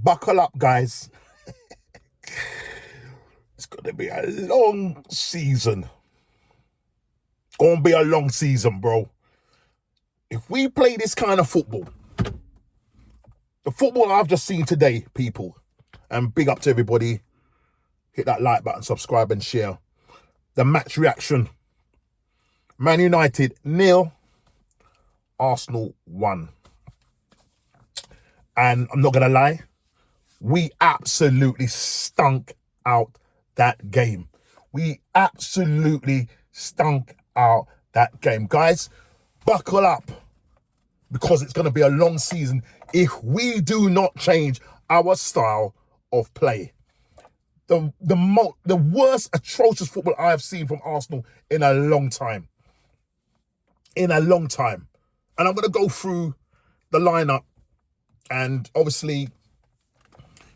Buckle up, guys. It's going to be a long season. Going to be a long season, bro. If we play this kind of football, the football I've just seen today, people, and big up to everybody, hit that like button, subscribe and share. The match reaction. Man United 0, Arsenal 1. And I'm not going to lie, we absolutely stunk out that game. We absolutely stunk out that game. Guys, buckle up, because it's going to be a long season if we do not change our style of play. The worst atrocious football I have seen from Arsenal in a long time. In a long time. And I'm going to go through the lineup. And obviously,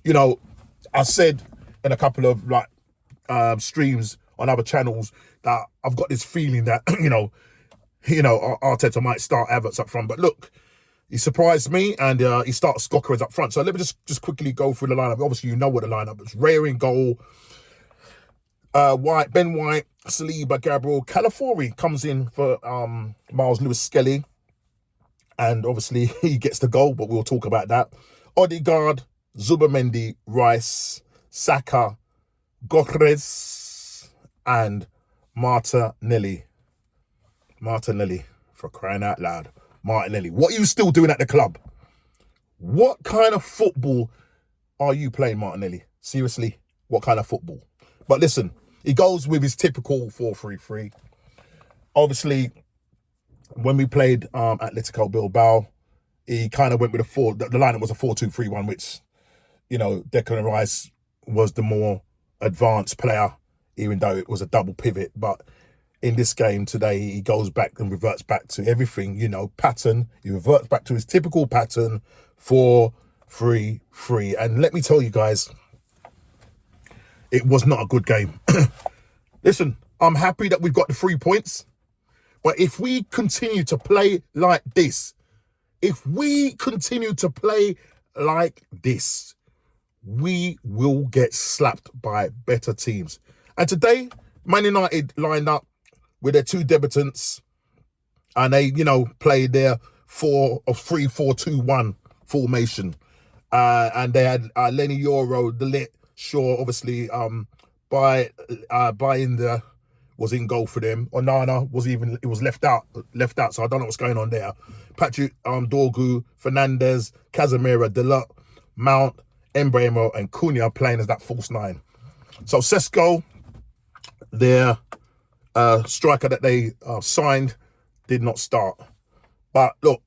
you know, I said in a couple of streams on other channels that I've got this feeling that, you know, Arteta might start Havertz up front. But look, he surprised me, and he starts Gyökeres up front. So let me just quickly go through the lineup. Obviously, you know what the lineup is. Raya in goal. White, Ben White, Saliba, Gabriel. Calafiori comes in for Miles Lewis-Skelly. And obviously, he gets the goal, but we'll talk about that. Odegaard, Zubimendi, Rice, Saka, Gyökeres, and Martinelli. Martinelli, for crying out loud. Martinelli, what are you still doing at the club? What kind of football are you playing, Martinelli? Seriously, what kind of football? But listen, he goes with his typical 4-3-3. Obviously, when we played Atletico Bilbao, he kind of went with the lineup was a 4-2-3-1, which, you know, Declan Rice was the more advanced player, even though it was a double pivot. But in this game today, he goes back and reverts back to everything, you know, pattern. He reverts back to his typical pattern, 4-3-3. And let me tell you guys, it was not a good game. Listen, I'm happy that we've got the 3 points. But if we continue to play like this, we will get slapped by better teams. And today, Man United lined up with their two debutants, and they, you know, played their 3-4-2-1 formation. And they had Lenny Yoro, De Ligt, Shaw, obviously, was in goal for them. Onana was left out. So I don't know what's going on there. Patrick Dorgu, Fernandez, Casemiro, Delort, Mount, Mbeumo, and Cunha playing as that false nine. So Sesko, their striker that they signed, did not start. But look,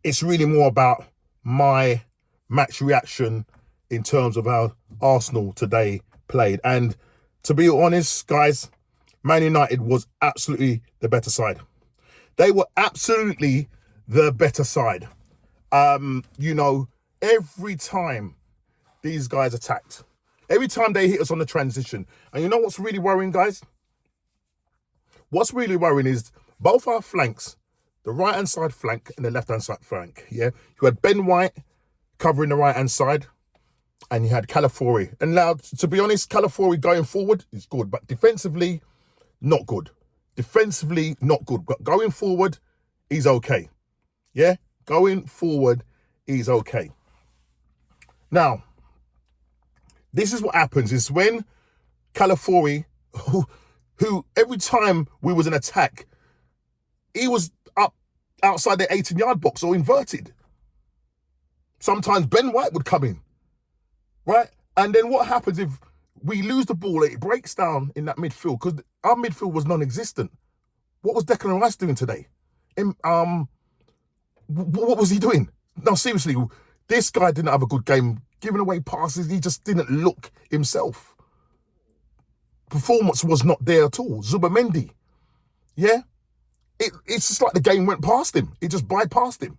it's really more about my match reaction in terms of how Arsenal today played. And to be honest, guys, Man United was absolutely the better side. They were absolutely the better side. You know, every time these guys attacked, every time they hit us on the transition. And you know what's really worrying, guys? What's really worrying is both our flanks, the right-hand side flank and the left-hand side flank, yeah? You had Ben White covering the right-hand side, and you had Calafiori. And now, to be honest, Calafiori going forward is good, but defensively, not good. Defensively, not good. But going forward, he's okay. Yeah? Going forward, he's okay. Now, this is what happens, is when Calafiori, who every time we was in attack, he was up outside the 18-yard box or inverted. Sometimes Ben White would come in, right? And then what happens if we lose the ball, it breaks down in that midfield, because our midfield was non-existent. What was Declan Rice doing today? What was he doing? No, seriously, this guy didn't have a good game. Giving away passes, he just didn't look himself. Performance was not there at all. Zubimendi, yeah? It's just like the game went past him. It just bypassed him.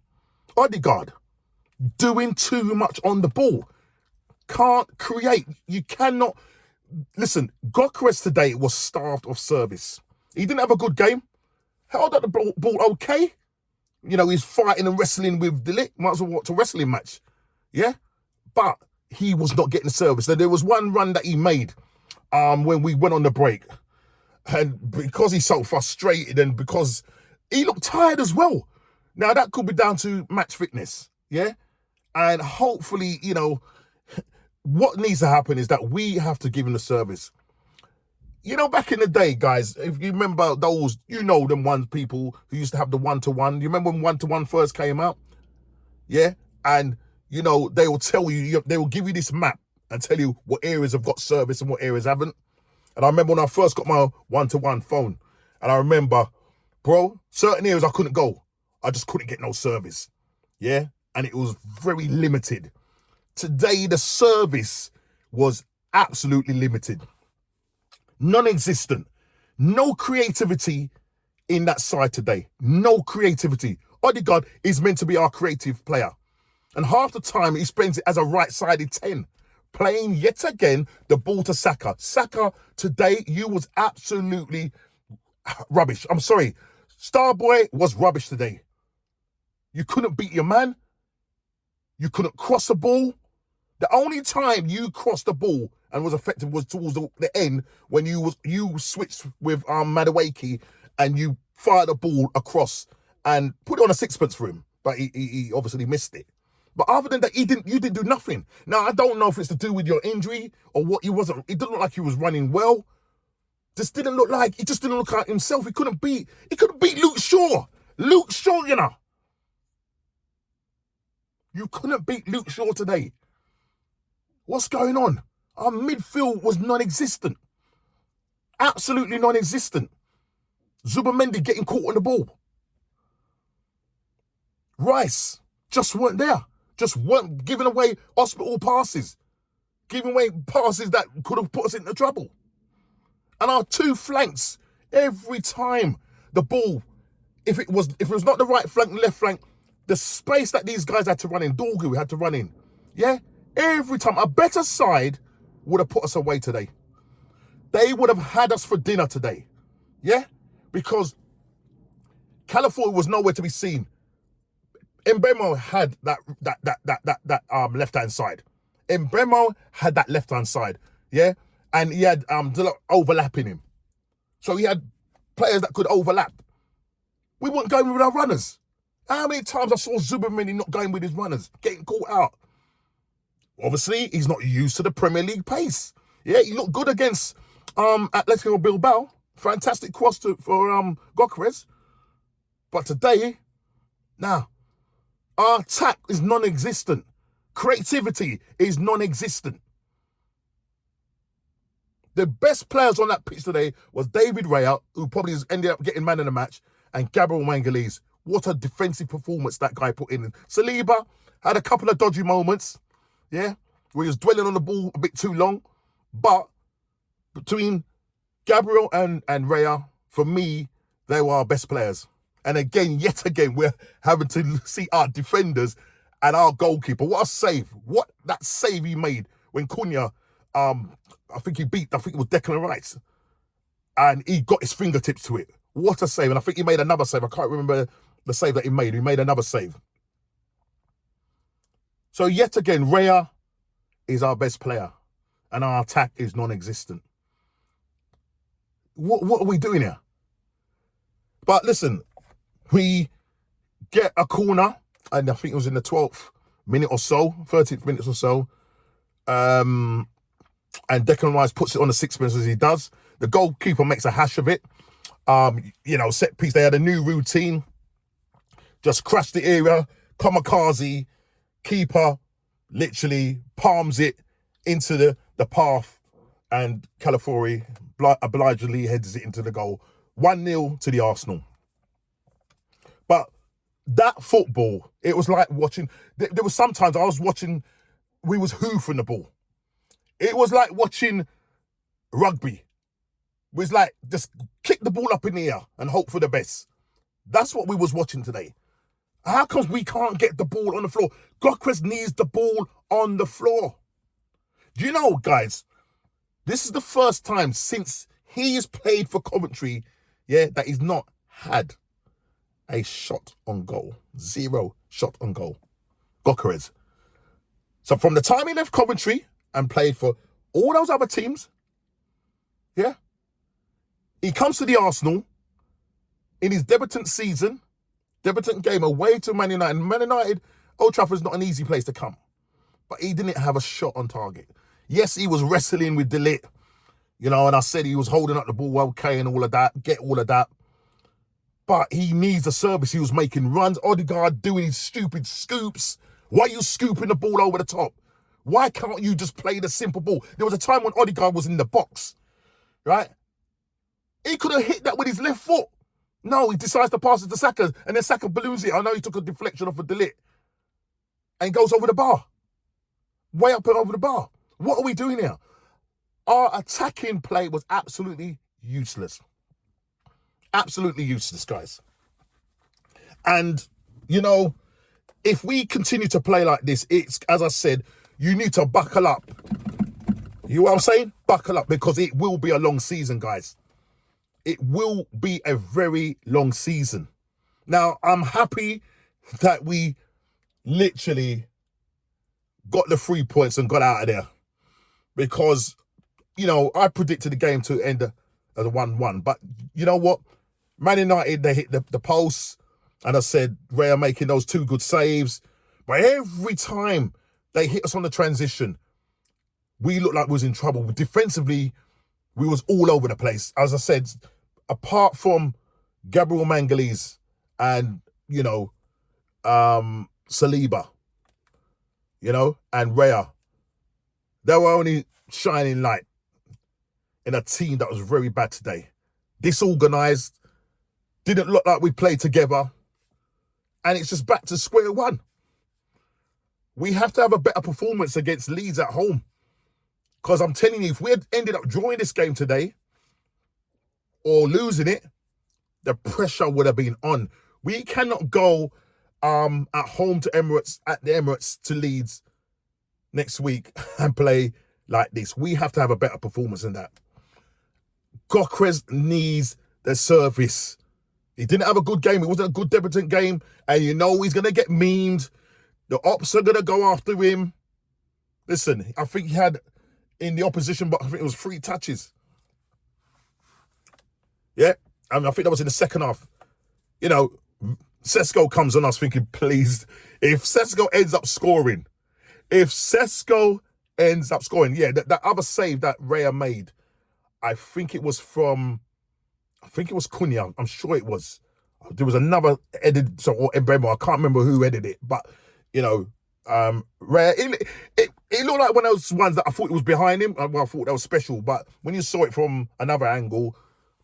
Odegaard, doing too much on the ball. Can't create. You cannot. Listen, Gyökeres today was starved of service. He didn't have a good game. Held up the ball okay. You know, he's fighting and wrestling with De Ligt. Might as well watch a wrestling match. Yeah? But he was not getting service. And there was one run that he made when we went on the break. And because he's so frustrated and because he looked tired as well. Now, that could be down to match fitness, yeah? And hopefully, you know, what needs to happen is that we have to give him the service. You know, back in the day, guys, if you remember those, you know, them ones people who used to have the one-to-one. You remember when one-to-one first came out? Yeah? And, you know, they will tell you, they will give you this map and tell you what areas have got service and what areas haven't. And I remember when I first got my one-to-one phone, and I remember, bro, certain areas I couldn't go. I just couldn't get no service. Yeah? And it was very limited. Today, the service was absolutely limited. Non-existent. No creativity in that side today. No creativity. Odegaard is meant to be our creative player. And half the time, he spends it as a right-sided 10. Playing yet again the ball to Saka. Saka, today, you was absolutely rubbish. I'm sorry. Starboy was rubbish today. You couldn't beat your man. You couldn't cross the ball. The only time you crossed the ball and was effective was towards the end when you switched with Madueke and you fired the ball across and put it on a sixpence for him. But he obviously missed it. But other than that, you didn't do nothing. Now, I don't know if it's to do with your injury or what. It didn't look like he was running well. He just didn't look like himself. He couldn't beat Luke Shaw. Luke Shaw, you know. You couldn't beat Luke Shaw today. What's going on? Our midfield was non-existent. Absolutely non-existent. Zubimendi getting caught on the ball. Rice just weren't there. Just weren't giving away hospital passes. Giving away passes that could have put us into trouble. And our two flanks, every time the ball, if it was not the right flank, left flank, the space that these guys had to run in, Dorgu had to run in, yeah? Every time, a better side would have put us away today. They would have had us for dinner today, yeah? Because California was nowhere to be seen. Mbemo had that left-hand side. Mbemo had that left-hand side, yeah? And he had Dillot overlapping him. So he had players that could overlap. We weren't going with our runners. How many times I saw Zubimendi not going with his runners, getting caught out? Obviously, he's not used to the Premier League pace. Yeah, he looked good against Atletico Bilbao. Fantastic cross for Gyökeres. But today, nah. Our attack is non-existent. Creativity is non-existent. The best players on that pitch today was David Raya, who probably ended up getting man of the match, and Gabriel Magalhaes. What a defensive performance that guy put in. Saliba had a couple of dodgy moments, yeah, where he was dwelling on the ball a bit too long. But between Gabriel and Raya, for me, they were our best players. And again, yet again, we're having to see our defenders and our goalkeeper. What a save. What that save he made when Cunha, I think it was Declan Rice. And he got his fingertips to it. What a save. And I think he made another save. I can't remember the save that he made. He made another save. So yet again, Raya is our best player. And our attack is non-existent. What are we doing here? But listen, we get a corner, and I think it was in the 12th minute or so, 13th minutes or so. And Declan Rice puts it on the sixpence as he does. The goalkeeper makes a hash of it. Set piece. They had a new routine. Just crash the area. Kamikaze. Keeper literally palms it into the path. And Calafiori obligingly heads it into the goal. 1-0 to the Arsenal. But that football, it was like watching. There was sometimes I was watching, we was hoofing the ball. It was like watching rugby. It was like just kick the ball up in the air and hope for the best. That's what we was watching today. How come we can't get the ball on the floor? Gyökeres needs the ball on the floor. Do you know, guys, this is the first time since he has played for Coventry, that he's not had a shot on goal. 0 shot on goal. Gyökeres. So from the time he left Coventry and played for all those other teams, yeah, he comes to the Arsenal in his debutant season, debutant game away to Man United. Man United, Old Trafford's not an easy place to come, but he didn't have a shot on target. Yes, he was wrestling with De Ligt, you know, and I said he was holding up the ball okay and all of that, get all of that. But he needs a service. He was making runs. Odegaard doing his stupid scoops. Why are you scooping the ball over the top? Why can't you just play the simple ball? There was a time when Odegaard was in the box, right? He could have hit that with his left foot. No, he decides to pass it to Saka, and then Saka balloons it. I know he took a deflection off of De Ligt and goes over the bar. Way up and over the bar. What are we doing here? Our attacking play was absolutely useless. Absolutely useless, guys. And, you know, if we continue to play like this, it's, as I said, you need to buckle up. You know what I'm saying? Buckle up, because it will be a long season, guys. It will be a very long season. Now, I'm happy that we literally got the 3 points and got out of there, because, you know, I predicted the game to end as a 1-1. But you know what? Man United, they hit the post, and I said, Ray are making those 2 good saves. But every time they hit us on the transition, we looked like we was in trouble. Defensively, we was all over the place. As I said, apart from Gabriel Mangalese and, you know, Saliba, you know, and Raya, they were only shining light in a team that was very bad today. Disorganised, didn't look like we played together, and it's just back to square one. We have to have a better performance against Leeds at home, because I'm telling you, if we had ended up drawing this game today or losing it, the pressure would have been on. We cannot go at home to Emirates, at the Emirates to Leeds next week and play like this. We have to have a better performance than that. Gyökeres needs the service. He didn't have a good game. It wasn't a good debutant game. And you know he's going to get memed. The ops are going to go after him. Listen, I think he had in the opposition, but I think it was 3 touches. Yeah, I think that was in the second half. You know, Sesko comes on us thinking, please, if Sesko ends up scoring, yeah, that other save that Raya made, I think it was Cunha. I'm sure it was. There was another edit, or Mbemo. I can't remember who edited it, but, you know, Raya, it looked like one of those ones that I thought it was behind him. Well, I thought that was special, but when you saw it from another angle,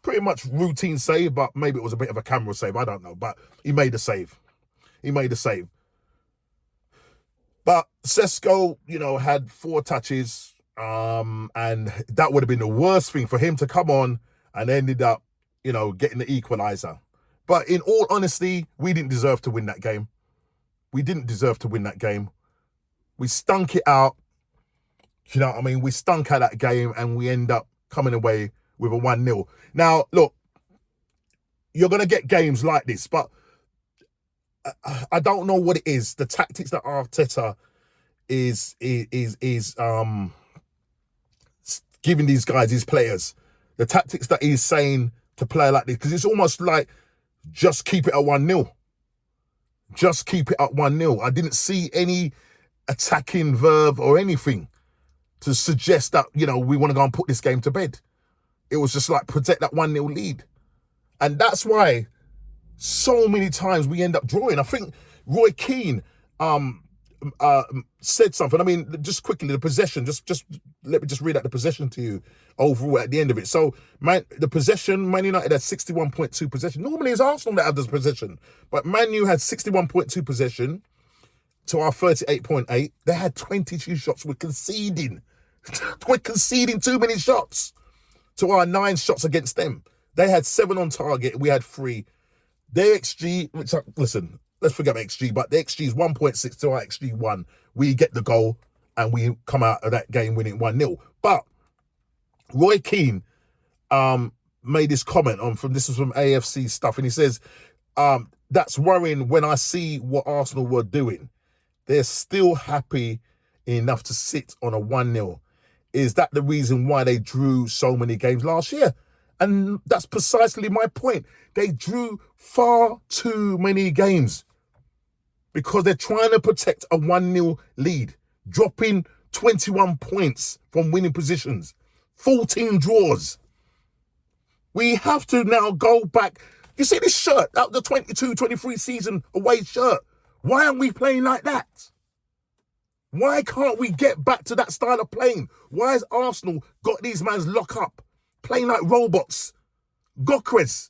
pretty much routine save, but maybe it was a bit of a camera save. I don't know, but he made a save. But Sesko, you know, had 4 touches, and that would have been the worst thing for him to come on and ended up, you know, getting the equaliser. But in all honesty, we didn't deserve to win that game. We stunk it out. You know what I mean? We stunk out that game, and we end up coming away with a 1-0. Now, look, you're going to get games like this, but I don't know what it is. The tactics that Arteta is giving these guys, these players, the tactics that he's saying to play like this, because it's almost like, just keep it at 1-0. Just keep it at 1-0. I didn't see any attacking verve or anything to suggest that, you know, we want to go and put this game to bed. It was just like, protect that 1-0 lead. And that's why so many times we end up drawing. I think Roy Keane said something. I mean, just quickly, the possession, just let me just read out the possession to you overall at the end of it. So, the possession, Man United had 61.2 possession. Normally it's Arsenal that have this possession, but Man U had 61.2 possession to our 38.8. They had 22 shots. We're conceding too many shots to our 9 shots against them. They had 7 on target. We had 3. Their XG, which, listen, let's forget about XG, but the XG is 1.6 to our XG 1. We get the goal and we come out of that game winning 1-0. But Roy Keane made this comment this was from AFC stuff, and he says, that's worrying when I see what Arsenal were doing. They're still happy enough to sit on a 1-0. Is that the reason why they drew so many games last year? And that's precisely my point. They drew far too many games because they're trying to protect a 1-0 lead, dropping 21 points from winning positions, 14 draws. We have to now go back. You see this shirt, the 22-23 season away shirt. Why aren't we playing like that? Why can't we get back to that style of playing? Why has Arsenal got these mans locked up, playing like robots? Gyökeres.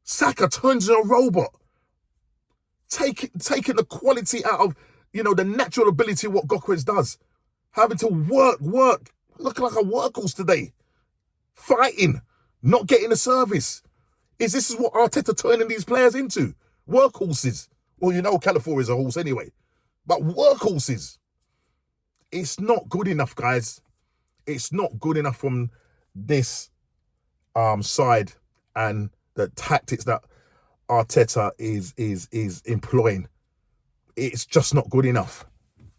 Saka turns into a robot. Taking the quality out of, the natural ability of what Gyökeres does. Having to work. Looking like a workhorse today. Fighting. Not getting the service. Is this what Arteta turning these players into? Workhorses. Well, Calafiori is a horse anyway. But workhorses. It's not good enough, guys. It's not good enough from this side and the tactics that Arteta is employing. It's just not good enough.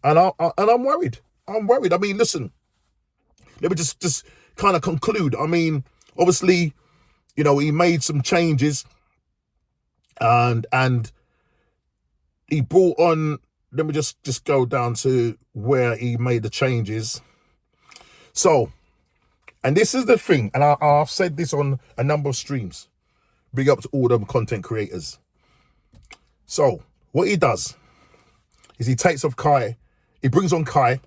And I'm worried. I'm worried. I mean, listen. Let me just kind of conclude. I mean, obviously, he made some changes and he brought on, let me just go down to where he made the changes. So, and this is the thing, and I've said this on a number of streams. Big up to all the content creators. So, what he does is he takes off Kai. He brings on Kai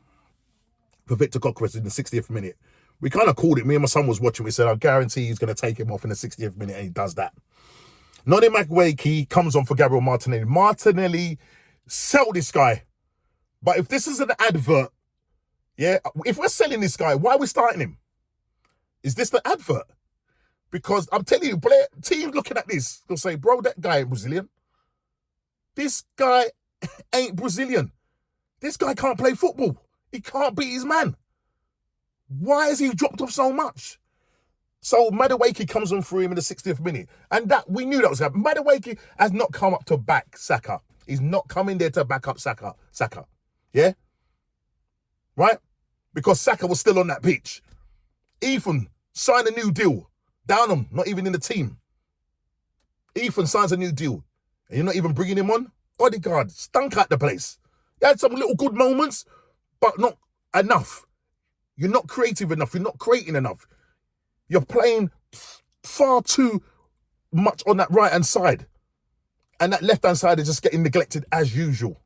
for Victor Gyökeres in the 60th minute. We kind of called it. Me and my son was watching. We said, I guarantee he's going to take him off in the 60th minute, and he does that. Noni Madueke comes on for Gabriel Martinelli. Martinelli, sell this guy. But if this is an advert, if we're selling this guy, why are we starting him? Is this the advert? Because I'm telling you, teams looking at this, they'll say, bro, that guy ain't Brazilian. This guy ain't Brazilian. This guy can't play football. He can't beat his man. Why has he dropped off so much? So Madueke comes on for him in the 60th minute. And that we knew that was happening. Madueke has not come up to back Saka. He's not coming there to back up Saka. Yeah? Right? Because Saka was still on that pitch. Ethan signed a new deal. Downham, not even in the team. Ethan signs a new deal. And you're not even bringing him on? Odegaard stunk at the place. He had some little good moments, but not enough. You're not creative enough. You're not creating enough. You're playing far too much on that right-hand side. And that left-hand side is just getting neglected as usual.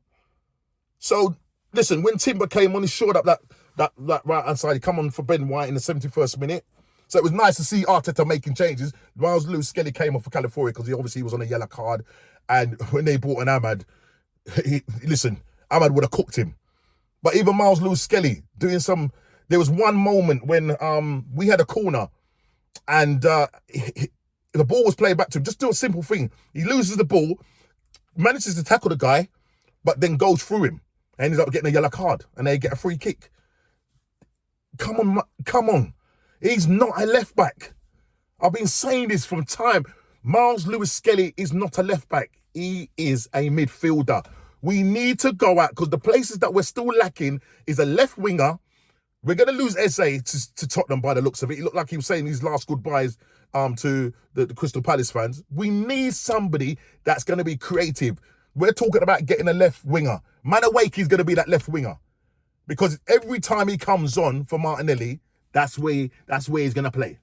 So, listen, when Timber came on, he shored up that right-hand side. He come on for Ben White in the 71st minute. So it was nice to see Arteta making changes. Miles Lewis-Skelly came off for Calafiori because he obviously was on a yellow card. And when they brought an Ahmad, Ahmad would have cooked him. But even Miles Lewis-Skelly doing some... There was one moment when we had a corner and the ball was played back to him. Just do a simple thing. He loses the ball, manages to tackle the guy, but then goes through him and ends up getting a yellow card and they get a free kick. Come on. He's not a left back. I've been saying this from time. Miles Lewis-Skelly is not a left back. He is a midfielder. We need to go out because the places that we're still lacking is a left winger. We're going to lose Eze to Tottenham by the looks of it. He looked like he was saying his last goodbyes to the Crystal Palace fans. We need somebody that's going to be creative. We're talking about getting a left winger. Madueke is going to be that left winger. Because every time he comes on for Martinelli, that's where he's going to play.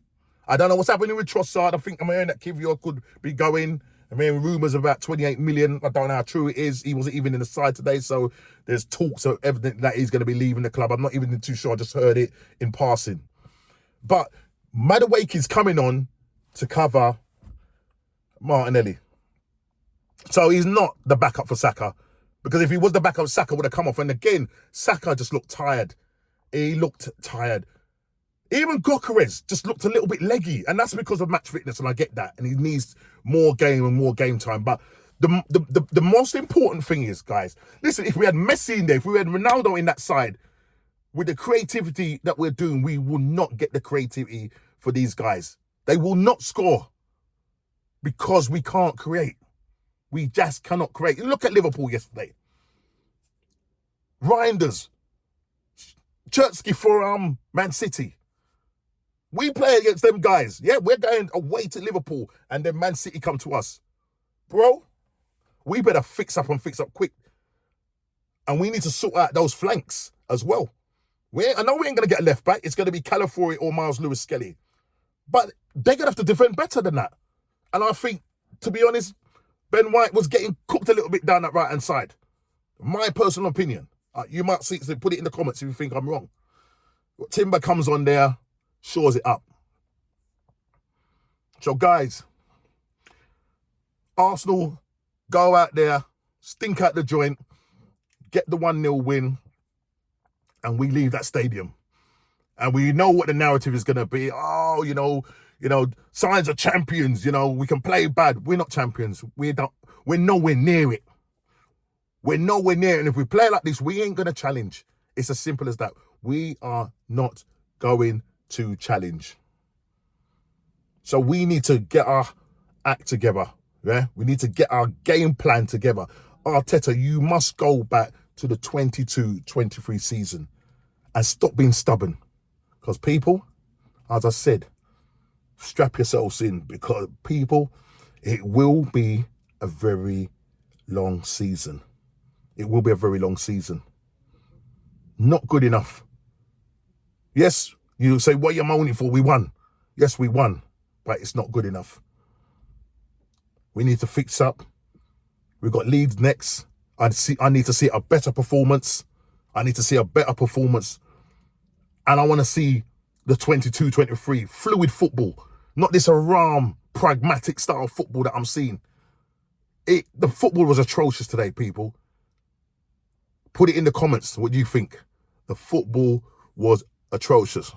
I don't know what's happening with Trossard. I think I'm hearing that Kivior could be going. I'm hearing rumours about 28 million. I don't know how true it is. He wasn't even in the side today, so there's talks of evident that he's going to be leaving the club. I'm not even too sure. I just heard it in passing. But Madueke is coming on to cover Martinelli. So he's not the backup for Saka. Because if he was the backup, Saka would have come off. And again, Saka just looked tired. He looked tired. Even Gyökeres just looked a little bit leggy. And that's because of match fitness, and I get that. And he needs more game and more game time. But the most important thing is, guys, listen, if we had Messi in there, if we had Ronaldo in that side, with the creativity that we're doing, we will not get the creativity for these guys. They will not score because we can't create. We just cannot create. Look at Liverpool yesterday. Reinders, Chertsky for Man City. We play against them guys. Yeah, we're going away to Liverpool and then Man City come to us. Bro, we better fix up quick. And we need to sort out those flanks as well. I know we ain't going to get a left back. It's going to be Calafiori or Miles Lewis-Skelly. But they're going to have to defend better than that. And I think, to be honest, Ben White was getting cooked a little bit down that right-hand side. My personal opinion. You might see, so put it in the comments if you think I'm wrong. Timber comes on there, shores it up. So, guys, Arsenal go out there, stink out the joint, get the 1-0 win, and we leave that stadium. And we know what the narrative is going to be. Oh, you know, signs of champions, we can play bad. We're not champions. We're nowhere near it. We're nowhere near it. And if we play like this, we ain't going to challenge. It's as simple as that. We are not going to challenge. So we need to get our act together. Yeah, we need to get our game plan together. Arteta, you must go back to the 22-23 season and stop being stubborn. Because people, as I said, strap yourselves in, because people, it will be a very long season. It will be a very long season. Not good enough. Yes, you say, what are you moaning for? We won. Yes, we won, but it's not good enough. We need to fix up. We've got Leeds next. I need to see a better performance. And I want to see the 22-23 fluid football, not this aram pragmatic style football that I'm seeing. The football was atrocious today, people. Put it in the comments. What do you think? The football was atrocious.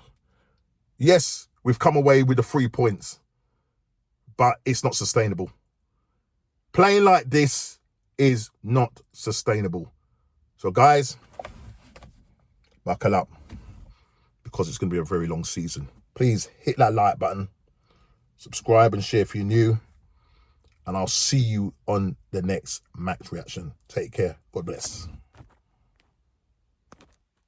Yes, we've come away with the 3 points, but it's not sustainable. Playing like this is not sustainable. So, guys, buckle up, because it's going to be a very long season. Please hit that like button, subscribe and share if you're new, and I'll see you on the next match reaction. Take care. God bless.